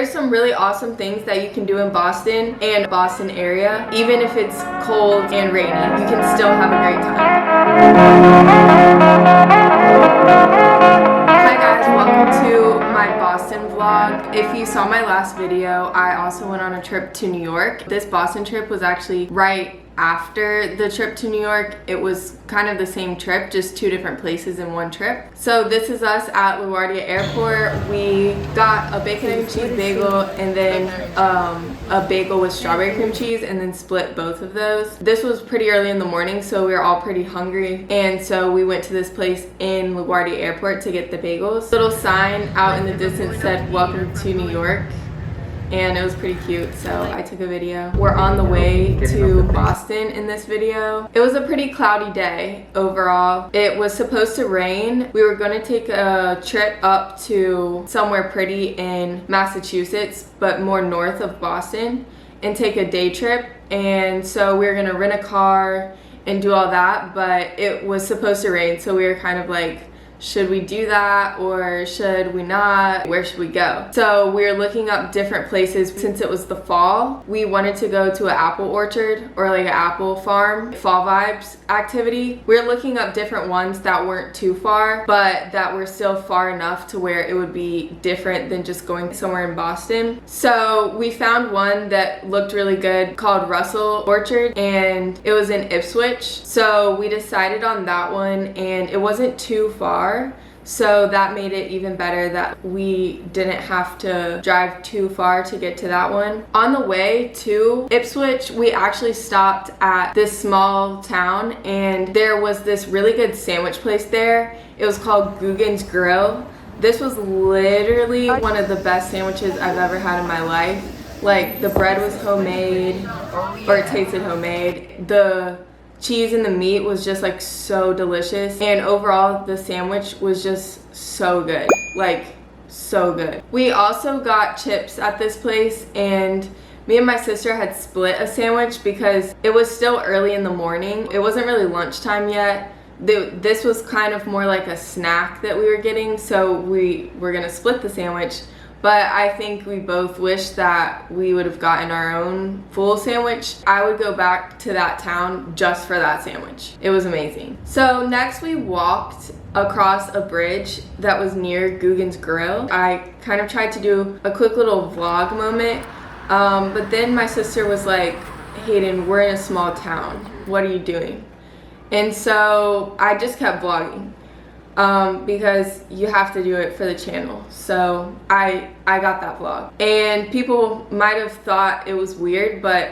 There's some really awesome things that you can do in Boston and Boston area. Even if it's cold and rainy, you can still have a great time. Hi guys, welcome to my Boston vlog. If you saw my last video, I also went on a trip to New York. This Boston trip was actually right after the trip to New York. It was kind of the same trip, just two different places in one trip. So this is us at LaGuardia Airport. We got a bacon and cheese bagel and then a bagel with strawberry cream cheese and then split both of those. This was pretty early in the morning, so we were all pretty hungry, and so we went to this place in LaGuardia Airport to get the bagels. Little sign out in the distance said "Welcome to New York," and it was pretty cute, so I took a video. We're on the way to Boston in this video. It was a pretty cloudy day overall. It was supposed to rain. We were going to take a trip up to somewhere pretty in Massachusetts, but more north of Boston, and take a day trip. And so we were going to rent a car and do all that, but it was supposed to rain, so we were kind of like, should we do that or should we not? Where should we go? So we were looking up different places. Since it was the fall, we wanted to go to an apple orchard or like an apple farm, fall vibes activity. We were looking up different ones that weren't too far, but that were still far enough to where it would be different than just going somewhere in Boston. So we found one that looked really good called Russell Orchard, and it was in Ipswich. So we decided on that one, and it wasn't too far. So that made it even better that we didn't have to drive too far to get to that one. On the way to Ipswich, we actually stopped at this small town, and there was this really good sandwich place there. It was called Guggen's Grill. This was literally one of the best sandwiches I've ever had in my life. Like, the bread was homemade, or it tasted homemade. The cheese and the meat was just like so delicious, and overall the sandwich was just so good, like so good. We also got chips at this place, and me and my sister had split a sandwich because it was still early in the morning. It wasn't really lunchtime yet. This was kind of more like a snack that we were getting, so we were gonna split the sandwich. But I think we both wish that we would have gotten our own full sandwich. I would go back to that town just for that sandwich. It was amazing. So next we walked across a bridge that was near Guggen's Grill. I kind of tried to do a quick little vlog moment, but then my sister was like, "Hayden, we're in a small town. What are you doing?" And so I just kept vlogging. Because you have to do it for the channel. So I got that vlog, and people might have thought it was weird, but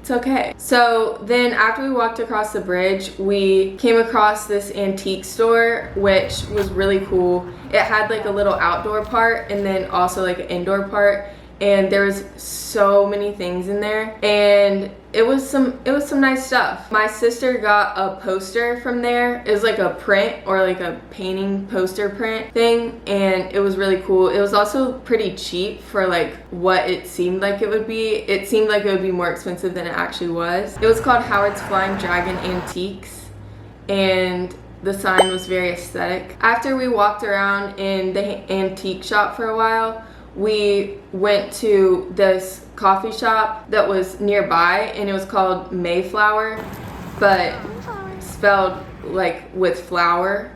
it's okay. So then after we walked across the bridge, we came across this antique store, which was really cool. It had like a little outdoor part and then also like an indoor part, and there was so many things in there, and it was some nice stuff. My sister got a poster from there. It was like a print or like a painting poster print thing, and it was really cool. It was also pretty cheap for like what it seemed like it would be. It seemed like it would be more expensive than it actually was. It was called Howard's Flying Dragon Antiques, and the sign was very aesthetic. After we walked around in the antique shop for a while, we went to this coffee shop that was nearby, and it was called Mayflower, but spelled like with flour.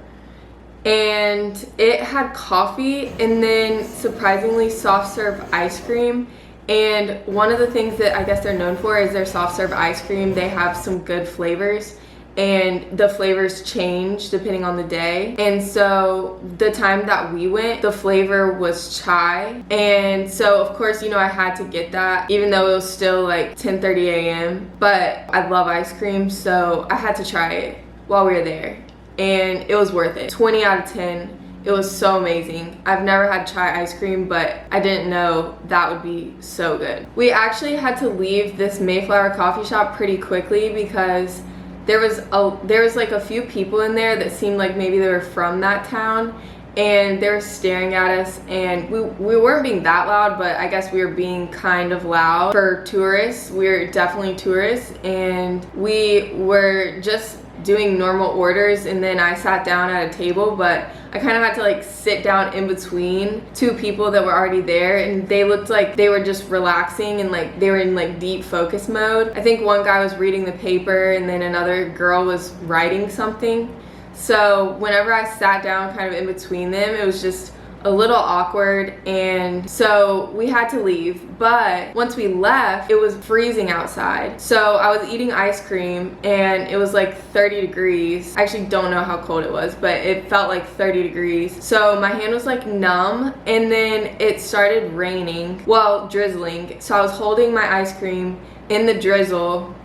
And it had coffee and then surprisingly soft serve ice cream. And one of the things that I guess they're known for is their soft serve ice cream. They have some good flavors, and the flavors change depending on the day. And so the time that we went, the flavor was chai, and so of course, you know, I had to get that even though it was still like 10:30 a.m. but I love ice cream, so I had to try it while we were there, and it was worth it. 20 out of 10. It was so amazing. I've never had chai ice cream, but I didn't know that would be so good. We actually had to leave this Mayflower coffee shop pretty quickly because there was like a few people in there that seemed like maybe they were from that town, and they were staring at us, and we weren't being that loud, but I guess we were being kind of loud for tourists. We were definitely tourists, and we were just doing normal orders, and then I sat down at a table, but I kind of had to like sit down in between two people that were already there, and they looked like they were just relaxing and like they were in like deep focus mode. I think one guy was reading the paper and then another girl was writing something. So whenever I sat down kind of in between them, it was just a little awkward, and so we had to leave. But once we left, it was freezing outside. So I was eating ice cream and it was like 30 degrees. I actually don't know how cold it was, but it felt like 30 degrees. So my hand was like numb, and then it started raining, well, drizzling. So I was holding my ice cream in the drizzle,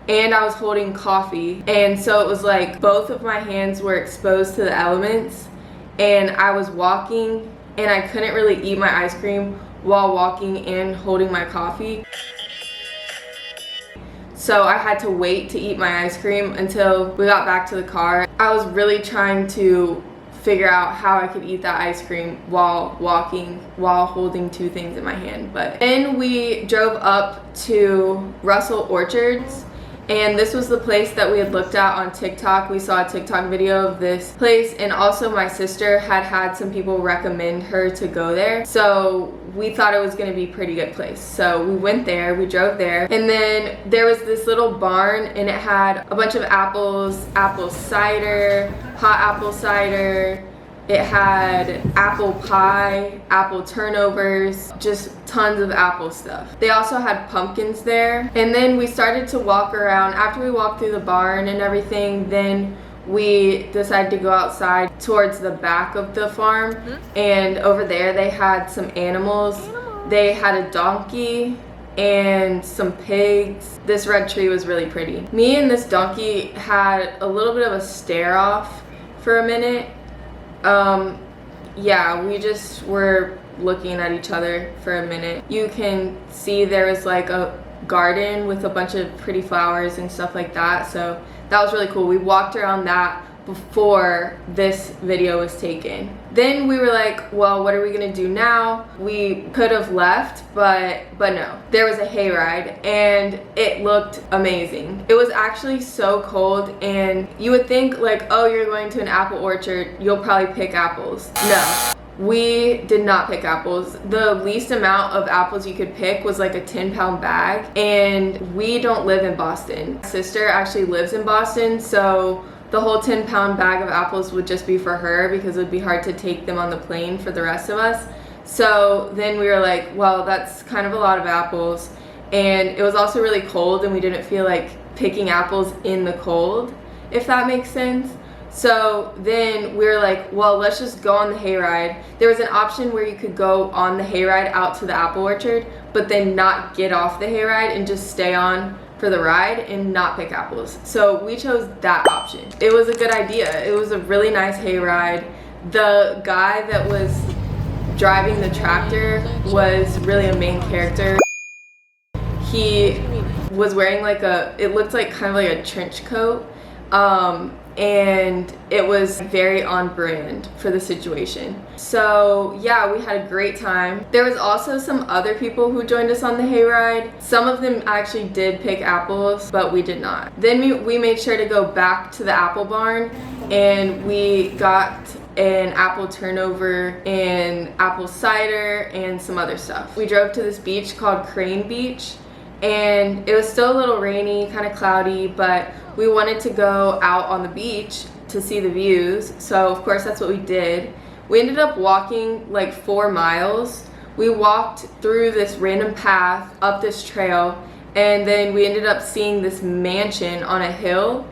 and I was holding coffee, and so it was like both of my hands were exposed to the elements, and I was walking and I couldn't really eat my ice cream while walking and holding my coffee. So I had to wait to eat my ice cream until we got back to the car. I was really trying to figure out how I could eat that ice cream while walking, while holding two things in my hand. But then we drove up to Russell Orchards, and this was the place that we had looked at on TikTok. We saw a TikTok video of this place, and also my sister had some people recommend her to go there. So we thought it was gonna be a pretty good place. So we went there, we drove there, and then there was this little barn, and it had a bunch of apples, apple cider, hot apple cider. It had apple pie, apple turnovers, just tons of apple stuff. They also had pumpkins there. And then we started to walk around. After we walked through the barn and everything, then we decided to go outside towards the back of the farm. And over there they had some animals. They had a donkey and some pigs. This red tree was really pretty. Me and this donkey had a little bit of a stare off for a minute. Yeah, we just were looking at each other for a minute. You can see there was like a garden with a bunch of pretty flowers and stuff like that, so that was really cool. We walked around that before this video was taken. Then we were like, well, what are we gonna do now? We could have left, but no. There was a hayride and it looked amazing. It was actually so cold, and you would think like, oh, you're going to an apple orchard, you'll probably pick apples. No. We did not pick apples. The least amount of apples you could pick was like a 10-pound bag, and we don't live in Boston. My sister actually lives in Boston, so the whole 10-pound bag of apples would just be for her because it would be hard to take them on the plane for the rest of us. So then we were like, well, that's kind of a lot of apples, and it was also really cold, and we didn't feel like picking apples in the cold, if that makes sense. So then we were like, well, let's just go on the hayride. There was an option where you could go on the hayride out to the apple orchard, but then not get off the hayride and just stay on for the ride and not pick apples. So we chose that option. It was a good idea. It was a really nice hayride. The guy that was driving the tractor was really a main character. He was wearing like it looked like kind of like a trench coat. And it was very on brand for the situation. So yeah, we had a great time. There was also some other people who joined us on the hayride. Some of them actually did pick apples, but we did not. Then we made sure to go back to the apple barn, and we got an apple turnover and apple cider and some other stuff. We drove to this beach called Crane Beach, and it was still a little rainy, kind of cloudy, but we wanted to go out on the beach to see the views, so of course that's what we did. We ended up walking like 4 miles. We walked through this random path up this trail, and then we ended up seeing this mansion on a hill,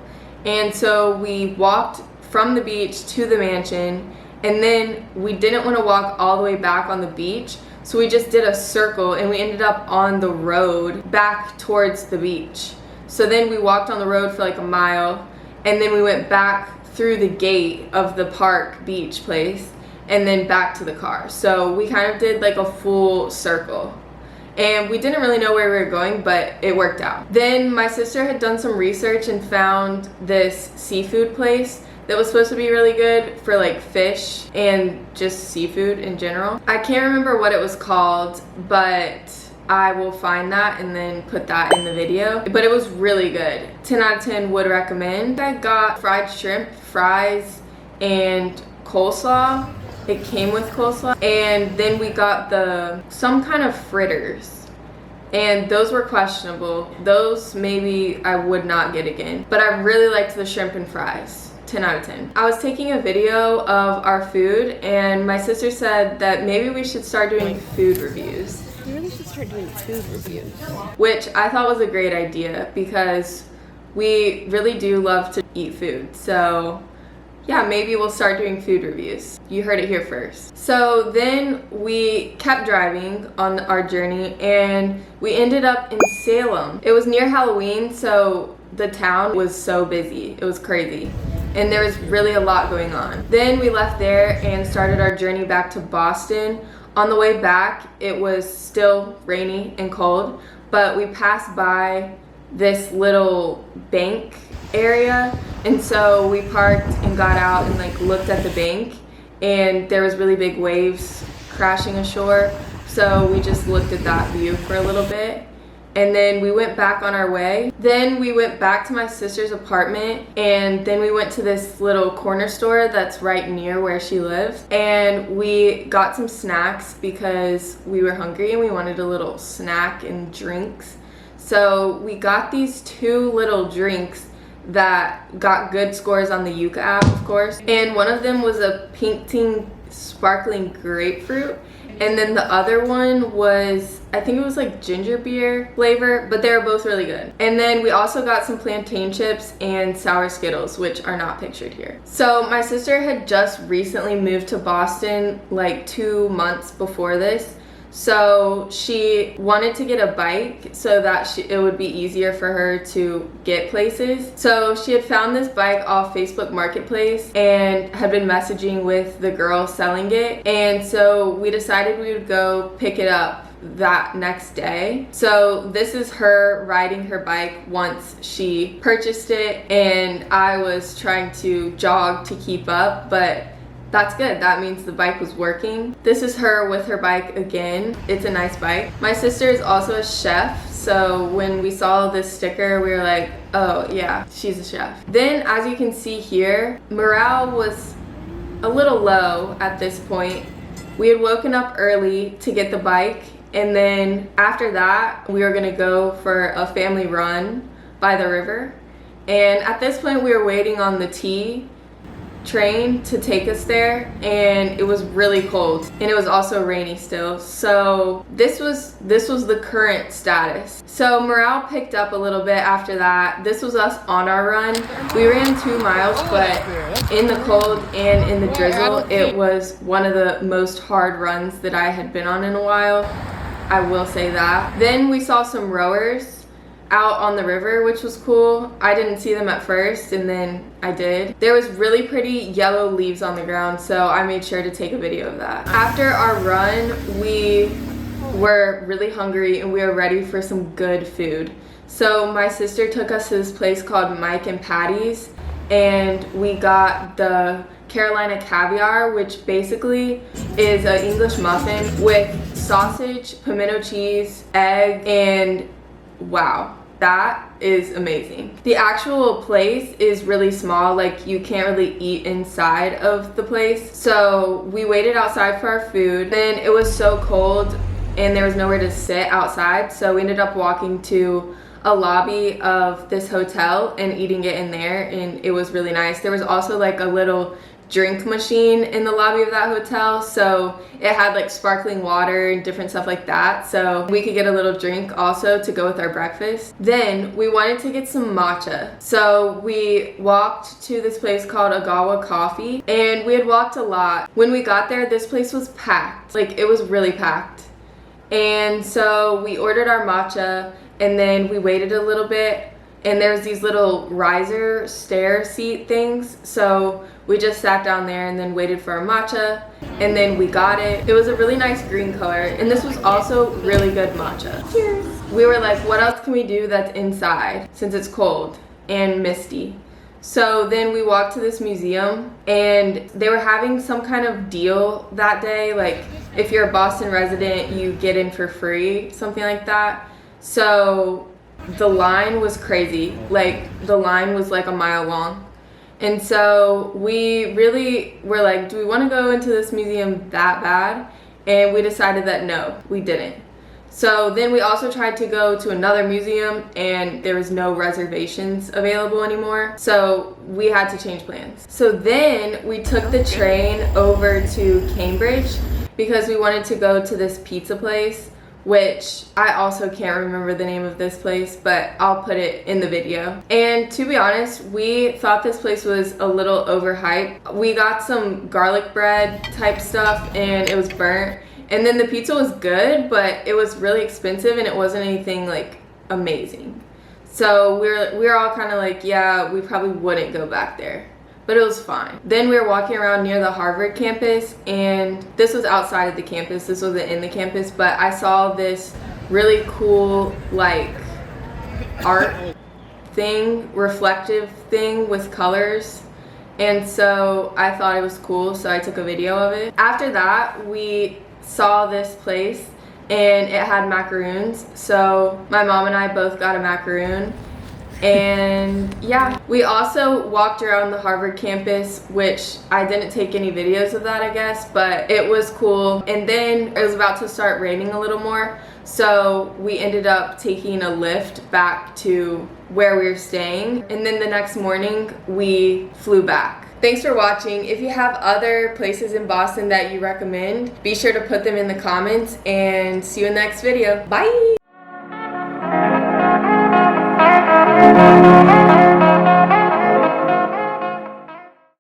and so we walked from the beach to the mansion, and then we didn't want to walk all the way back on the beach, so we just did a circle, and we ended up on the road back towards the beach. So then we walked on the road for like a mile, and then we went back through the gate of the park beach place and then back to the car. So we kind of did like a full circle, and we didn't really know where we were going, but it worked out. Then my sister had done some research and found this seafood place that was supposed to be really good for like fish and just seafood in general. I can't remember what it was called, but I will find that and then put that in the video. But it was really good. 10 out of 10 would recommend. I got fried shrimp, fries, and coleslaw. It came with coleslaw. And then we got some kind of fritters. And those were questionable. Those maybe I would not get again. But I really liked the shrimp and fries. 10 out of 10. I was taking a video of our food and my sister said that maybe we should start doing food reviews. We really should start doing food reviews. Which I thought was a great idea because we really do love to eat food. So yeah, maybe we'll start doing food reviews. You heard it here first. So then we kept driving on our journey and we ended up in Salem. It was near Halloween, so the town was so busy. It was crazy. And there was really a lot going on. Then we left there and started our journey back to Boston. On the way back, it was still rainy and cold, but we passed by this little bank area, and so we parked and got out and like looked at the bank, and there was really big waves crashing ashore, so we just looked at that view for a little bit. And then we went back on our way. Then we went back to my sister's apartment, and then we went to this little corner store that's right near where she lives. And we got some snacks because we were hungry and we wanted a little snack and drinks. So we got these 2 little drinks that got good scores on the Yuka app, of course. And one of them was a Pink Ting sparkling grapefruit. And then the other one was, I think it was like ginger beer flavor, but they were both really good. And then we also got some plantain chips and sour Skittles, which are not pictured here. So my sister had just recently moved to Boston like 2 months before this. So she wanted to get a bike so that it would be easier for her to get places. So she had found this bike off Facebook Marketplace and had been messaging with the girl selling it. And so we decided we would go pick it up that next day. So this is her riding her bike once she purchased it, and I was trying to jog to keep up, but that's good. That means the bike was working. This is her with her bike again. It's a nice bike. My sister is also a chef, so when we saw this sticker, we were like, oh yeah, she's a chef. Then, as you can see here, morale was a little low at this point. We had woken up early to get the bike, and then after that, we were gonna go for a family run by the river. And at this point, we were waiting on the T train to take us there, and it was really cold and it was also rainy still. So this was the current status. So morale picked up a little bit after that. This was us on our run. We ran 2 miles, but in the cold and in the drizzle, it was one of the most hard runs that I had been on in a while. I will say that. Then we saw some rowers out on the river, which was cool. I didn't see them at first, and then I did. There was really pretty yellow leaves on the ground, so I made sure to take a video of that. After our run, we were really hungry and we were ready for some good food. So my sister took us to this place called Mike and Patty's, and we got the Carolina caviar, which basically is an English muffin with sausage, pimento cheese, egg, and wow, that is amazing. The actual place is really small, like you can't really eat inside of the place. So we waited outside for our food. Then it was so cold and there was nowhere to sit outside, so we ended up walking to a lobby of this hotel and eating it in there, and it was really nice. There was also like a little drink machine in the lobby of that hotel, so it had like sparkling water and different stuff like that, so we could get a little drink also to go with our breakfast. Then we wanted to get some matcha, so we walked to this place called Agawa Coffee, and we had walked a lot. When we got there, this place was packed, like it was really packed. And so we ordered our matcha, and then we waited a little bit, and there's these little riser stair seat things, so we just sat down there and then waited for our matcha, and then we got it. It was a really nice green color, and this was also really good matcha. Cheers! We were like, what else can we do that's inside since it's cold and misty? So then we walked to this museum, and they were having some kind of deal that day. Like, if you're a Boston resident, you get in for free, something like that. So the line was crazy. Like, the line was like a mile long. And so we really were like, do we want to go into this museum that bad? And we decided that no, we didn't. So then we also tried to go to another museum, and there was no reservations available anymore. So we had to change plans. So then we took the train over to Cambridge because we wanted to go to this pizza place, which I also can't remember the name of this place, but I'll put it in the video. And to be honest, we thought this place was a little overhyped. We got some garlic bread type stuff, and it was burnt. And then the pizza was good, but it was really expensive, and it wasn't anything like amazing. So we were all kind of like, yeah, we probably wouldn't go back there, but it was fine. Then we were walking around near the Harvard campus, and this was outside of the campus. This wasn't in the campus, but I saw this really cool like art thing, reflective thing with colors. And so I thought it was cool, so I took a video of it. After that, we saw this place, and it had macaroons. So my mom and I both got a macaroon. And yeah, we also walked around the Harvard campus, which I didn't take any videos of that, I guess, but it was cool. And then it was about to start raining a little more, so we ended up taking a lift back to where we were staying. And then the next morning we flew back. Thanks for watching. If you have other places in Boston that you recommend, be sure to put them in the comments, and see you in the next video. Bye!